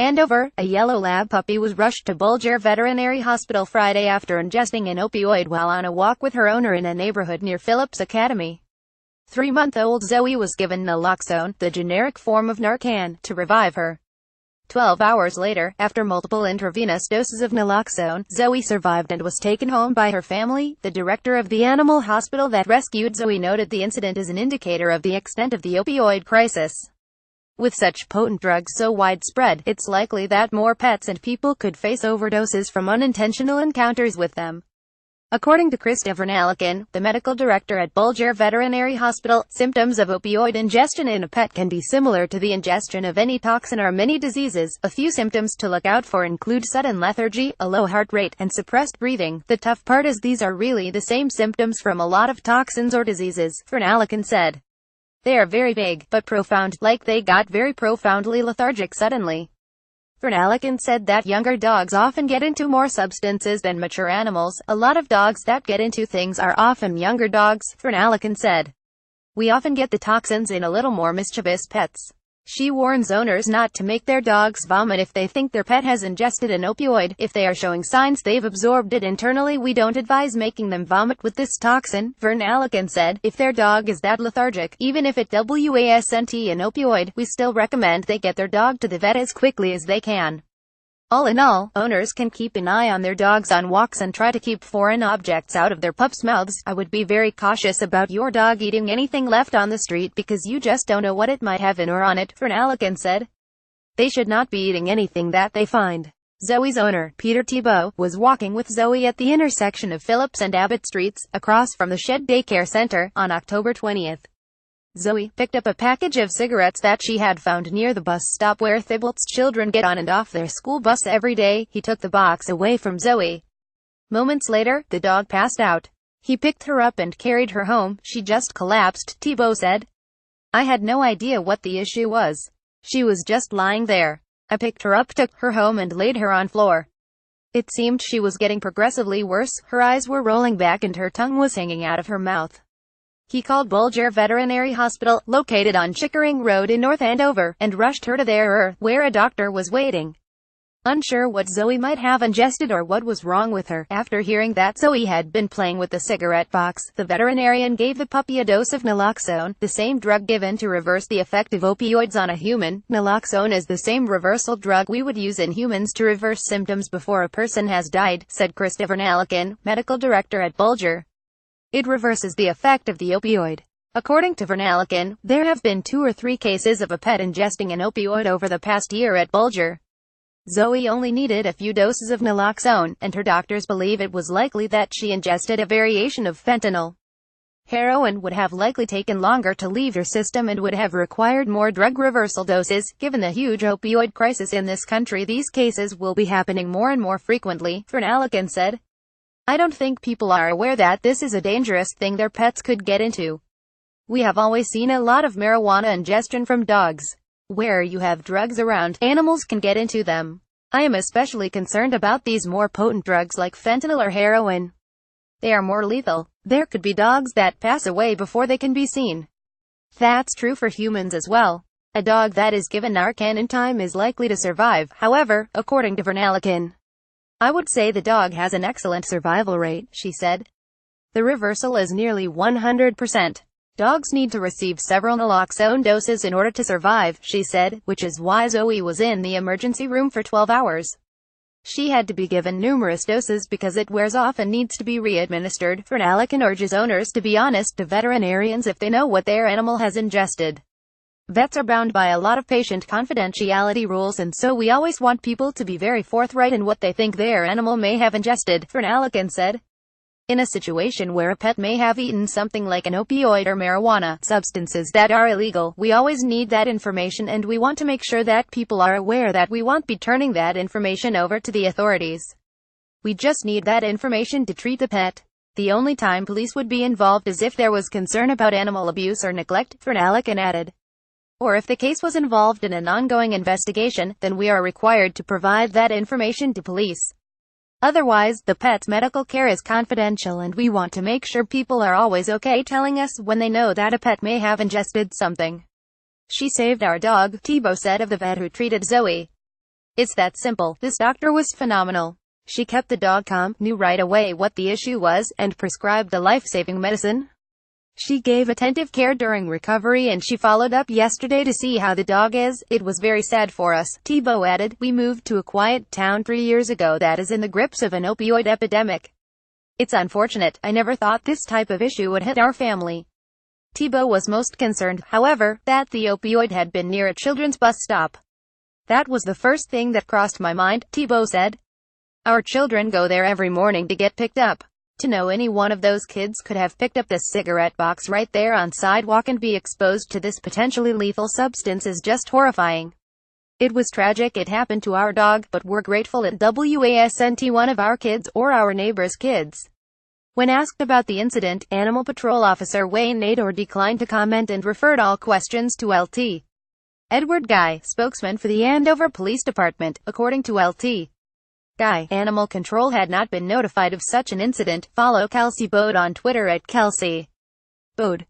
ANDOVER, a yellow lab puppy, was rushed to Bulger Veterinary Hospital Friday after ingesting an opioid while on a walk with her owner in a neighborhood near Phillips Academy. 3-month-old Zoe was given naloxone, the generic form of Narcan, to revive her. 12 hours later, after multiple intravenous doses of naloxone, Zoe survived and was taken home by her family. The director of the animal hospital that rescued Zoe noted the incident is an indicator of the extent of the opioid crisis. With such potent drugs so widespread, it's likely that more pets and people could face overdoses from unintentional encounters with them. According to Christopher Nalikin, the medical director at Bulger Veterinary Hospital, symptoms of opioid ingestion in a pet can be similar to the ingestion of any toxin or many diseases. A few symptoms to look out for include sudden lethargy, a low heart rate, and suppressed breathing. The tough part is these are really the same symptoms from a lot of toxins or diseases, Nalikin said. They are very vague, but profound, like they got very profoundly lethargic suddenly. Nalikin said that younger dogs often get into more substances than mature animals. A lot of dogs that get into things are often younger dogs, Nalikin said. We often get the toxins in a little more mischievous pets. She warns owners not to make their dogs vomit if they think their pet has ingested an opioid. If they are showing signs they've absorbed it internally, we don't advise making them vomit with this toxin, Nalikin said. If their dog is that lethargic, even if it wasn't an opioid, we still recommend they get their dog to the vet as quickly as they can. All in all, owners can keep an eye on their dogs on walks and try to keep foreign objects out of their pups' mouths. I would be very cautious about your dog eating anything left on the street because you just don't know what it might have in or on it, Nalikin said. They should not be eating anything that they find. Zoe's owner, Peter Thibault, was walking with Zoe at the intersection of Phillips and Abbott Streets, across from the Shed Daycare Center, on October 20th. Zoe picked up a package of cigarettes that she had found near the bus stop where Thibault's children get on and off their school bus every day. He took the box away from Zoe. Moments later, the dog passed out. He picked her up and carried her home. She just collapsed, Thibault said. I had no idea what the issue was. She was just lying there. I picked her up, took her home and laid her on floor. It seemed she was getting progressively worse. Her eyes were rolling back and her tongue was hanging out of her mouth. He called Bulger Veterinary Hospital, located on Chickering Road in North Andover, and rushed her to there, where a doctor was waiting. Unsure what Zoe might have ingested or what was wrong with her, after hearing that Zoe had been playing with the cigarette box, the veterinarian gave the puppy a dose of naloxone, the same drug given to reverse the effect of opioids on a human. Naloxone is the same reversal drug we would use in humans to reverse symptoms before a person has died, said Christopher Nalikin, medical director at Bulger. It reverses the effect of the opioid. According to Nalikin, there have been 2 or 3 cases of a pet ingesting an opioid over the past year at Bulger. Zoe only needed a few doses of naloxone, and her doctors believe it was likely that she ingested a variation of fentanyl. Heroin would have likely taken longer to leave her system and would have required more drug reversal doses. Given the huge opioid crisis in this country, these cases will be happening more and more frequently, Nalikin said. I don't think people are aware that this is a dangerous thing their pets could get into. We have always seen a lot of marijuana ingestion from dogs. Where you have drugs around, animals can get into them. I am especially concerned about these more potent drugs like fentanyl or heroin. They are more lethal. There could be dogs that pass away before they can be seen. That's true for humans as well. A dog that is given Narcan in time is likely to survive, however, according to Nalikin. I would say the dog has an excellent survival rate, she said. The reversal is nearly 100%. Dogs need to receive several naloxone doses in order to survive, she said, which is why Zoe was in the emergency room for 12 hours. She had to be given numerous doses because it wears off and needs to be re-administered. Nalikin urges owners to be honest to veterinarians if they know what their animal has ingested. Vets are bound by a lot of patient confidentiality rules, and so we always want people to be very forthright in what they think their animal may have ingested, Nalikin said. In a situation where a pet may have eaten something like an opioid or marijuana, substances that are illegal, we always need that information, and we want to make sure that people are aware that we won't be turning that information over to the authorities. We just need that information to treat the pet. The only time police would be involved is if there was concern about animal abuse or neglect, Nalikin added. Or if the case was involved in an ongoing investigation, then we are required to provide that information to police. Otherwise, the pet's medical care is confidential, and we want to make sure people are always okay telling us when they know that a pet may have ingested something. She saved our dog, Thibault said of the vet who treated Zoe. It's that simple. This doctor was phenomenal. She kept the dog calm, knew right away what the issue was, and prescribed the life-saving medicine. She gave attentive care during recovery, and she followed up yesterday to see how the dog is. It was very sad for us, Tebow added. We moved to a quiet town 3 years ago that is in the grips of an opioid epidemic. It's unfortunate. I never thought this type of issue would hit our family. Tebow was most concerned, however, that the opioid had been near a children's bus stop. That was the first thing that crossed my mind, Tebow said. Our children go there every morning to get picked up. To know any one of those kids could have picked up this cigarette box right there on sidewalk and be exposed to this potentially lethal substance is just horrifying. It was tragic it happened to our dog, but we're grateful it wasn't one of our kids or our neighbor's kids. When asked about the incident, Animal Patrol Officer Wayne Nador declined to comment and referred all questions to Lt. Edward Guy, spokesman for the Andover Police Department. According to Lt. Guy, Animal Control had not been notified of such an incident. Follow Kelsey Bode on Twitter at Kelsey Bode.